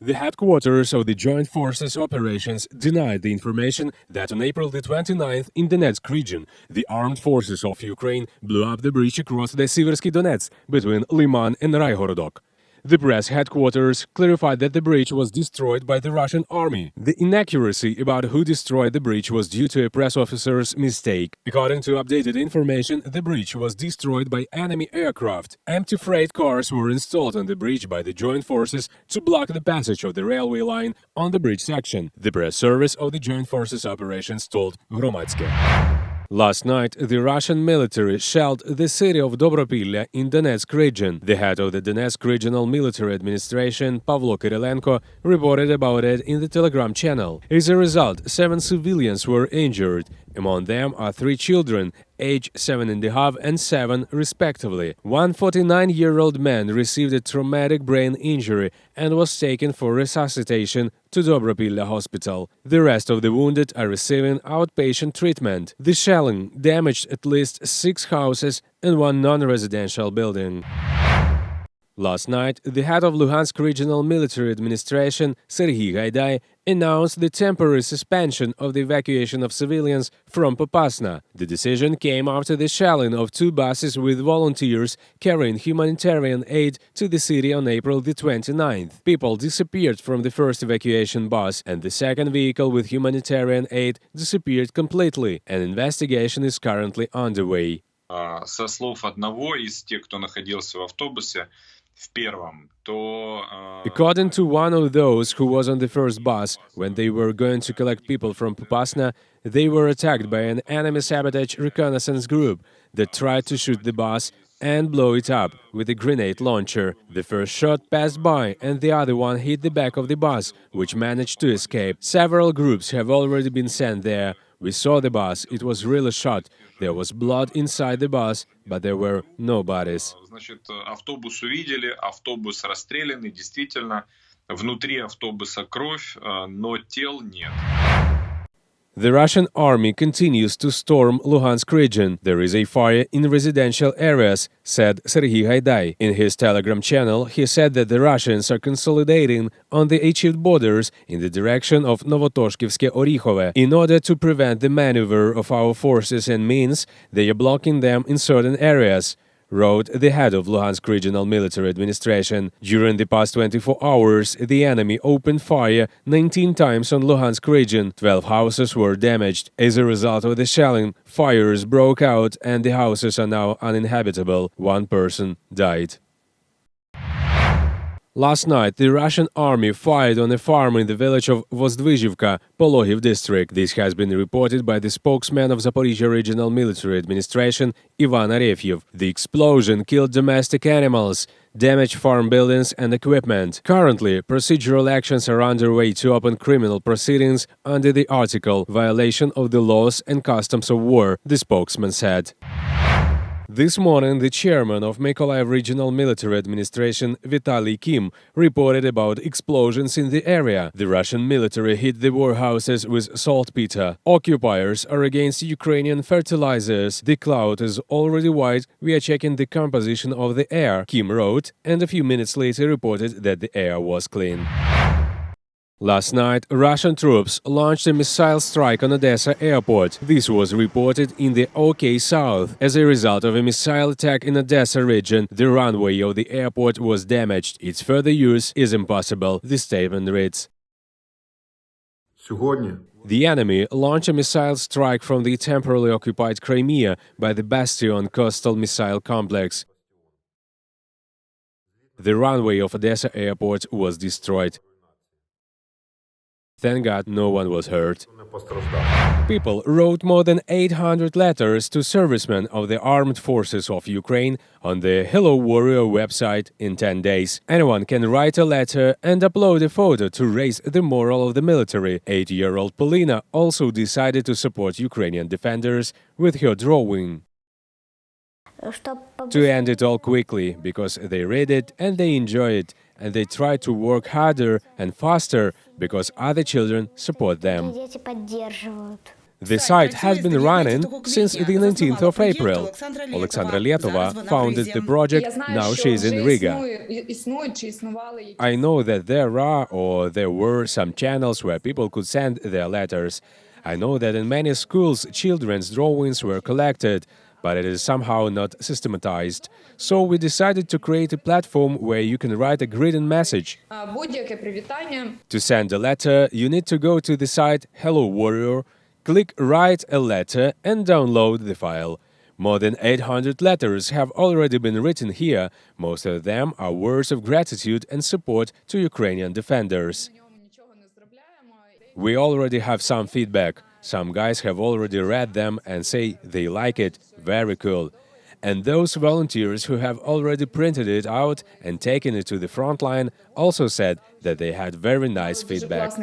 The headquarters of the Joint Forces Operations denied the information that on April the 29th in Donetsk region, the armed forces of Ukraine blew up the bridge across the Siversky Donets between Liman and Raihorodok. The press headquarters clarified that the bridge was destroyed by the Russian army. The inaccuracy about who destroyed the bridge was due to a press officer's mistake. According to updated information, the bridge was destroyed by enemy aircraft. Empty freight cars were installed on the bridge by the joint forces to block the passage of the railway line on the bridge section. The press service of the Joint Forces Operations told Hromadske. Last night, the Russian military shelled the city of Dobropilla in Donetsk region. The head of the Donetsk Regional Military Administration, Pavlo Kyrylenko, reported about it in the Telegram channel. As a result, 7 civilians were injured. Among them are 3 children, aged 7.5 and 7 respectively. One 49-year-old man received a traumatic brain injury and was taken for resuscitation to Dobropilla Hospital. The rest of the wounded are receiving outpatient treatment. The shelling damaged at least 6 houses and 1 non-residential building. Last night, the head of Luhansk Regional Military Administration, Serhiy Gaidai, announced the temporary suspension of the evacuation of civilians from Popasna. The decision came after the shelling of 2 buses with volunteers carrying humanitarian aid to the city on April the 29th. People disappeared from the first evacuation bus, and the second vehicle with humanitarian aid disappeared completely. An investigation is currently underway. Со слов одного из тех, кто находился в автобусе, в первом, то... According to one of those who was on the first bus, when they were going to collect people from Popasna, they were attacked by an enemy sabotage reconnaissance group that tried to shoot the bus and blow it up with a grenade launcher. The first shot passed by and the other one hit the back of the bus, which managed to escape. Several groups have already been sent there. We saw the bus, it was really shot. There was blood inside the bus, but there were no bodies. Значит, автобус увидели, автобус расстрелянный, действительно, внутри автобуса кровь, но тел нет. The Russian army continues to storm Luhansk region. There is a fire in residential areas, said Serhiy Gaidai. In his Telegram channel, he said that the Russians are consolidating on the achieved borders in the direction of Novotoshkivske-Orikhove. In order to prevent the maneuver of our forces and means, they are blocking them in certain areas, wrote the head of Luhansk Regional Military Administration. During the past 24 hours, the enemy opened fire 19 times on Luhansk region. 12 houses were damaged. As a result of the shelling, fires broke out and the houses are now uninhabitable. 1 person died. Last night, the Russian army fired on a farm in the village of Vozdvizhivka, Polohiv district. This has been reported by the spokesman of Zaporizhia Regional Military Administration, Ivan Arefyev. The explosion killed domestic animals, damaged farm buildings and equipment. Currently, procedural actions are underway to open criminal proceedings under the article "Violation of the Laws and Customs of War," the spokesman said. This morning, the chairman of Mykolaiv Regional Military Administration, Vitaly Kim, reported about explosions in the area. The Russian military hit the warehouses with saltpeter. Occupiers are against Ukrainian fertilizers. The cloud is already white. We are checking the composition of the air, Kim wrote, and a few minutes later reported that the air was clean. Last night, Russian troops launched a missile strike on Odesa airport. This was reported in the OK South. As a result of a missile attack in Odesa region, the runway of the airport was damaged. Its further use is impossible, the statement reads. The enemy launched a missile strike from the temporarily occupied Crimea by the Bastion coastal missile complex. The runway of Odesa airport was destroyed. Thank God no one was hurt. People wrote more than 800 letters to servicemen of the armed forces of Ukraine on the Hello Warrior website in 10 days. Anyone can write a letter and upload a photo to raise the morale of the military. 8-year-old Polina also decided to support Ukrainian defenders with her drawing. To end it all quickly, because they read it and they enjoy it, and they try to work harder and faster because other children support them. The site has been running since the 19th of April. Alexandra Letova founded the project, now she is in Riga. I know that there are or there were some channels where people could send their letters. I know that in many schools children's drawings were collected, but it is somehow not systematized. So we decided to create a platform where you can write a greeting message. To send a letter, you need to go to the site Hello Warrior, click Write a letter and download the file. More than 800 letters have already been written here. Most of them are words of gratitude and support to Ukrainian defenders. We already have some feedback. Some guys have already read them and say they like it. Very cool. And those volunteers who have already printed it out and taken it to the front line also said that they had very nice feedback.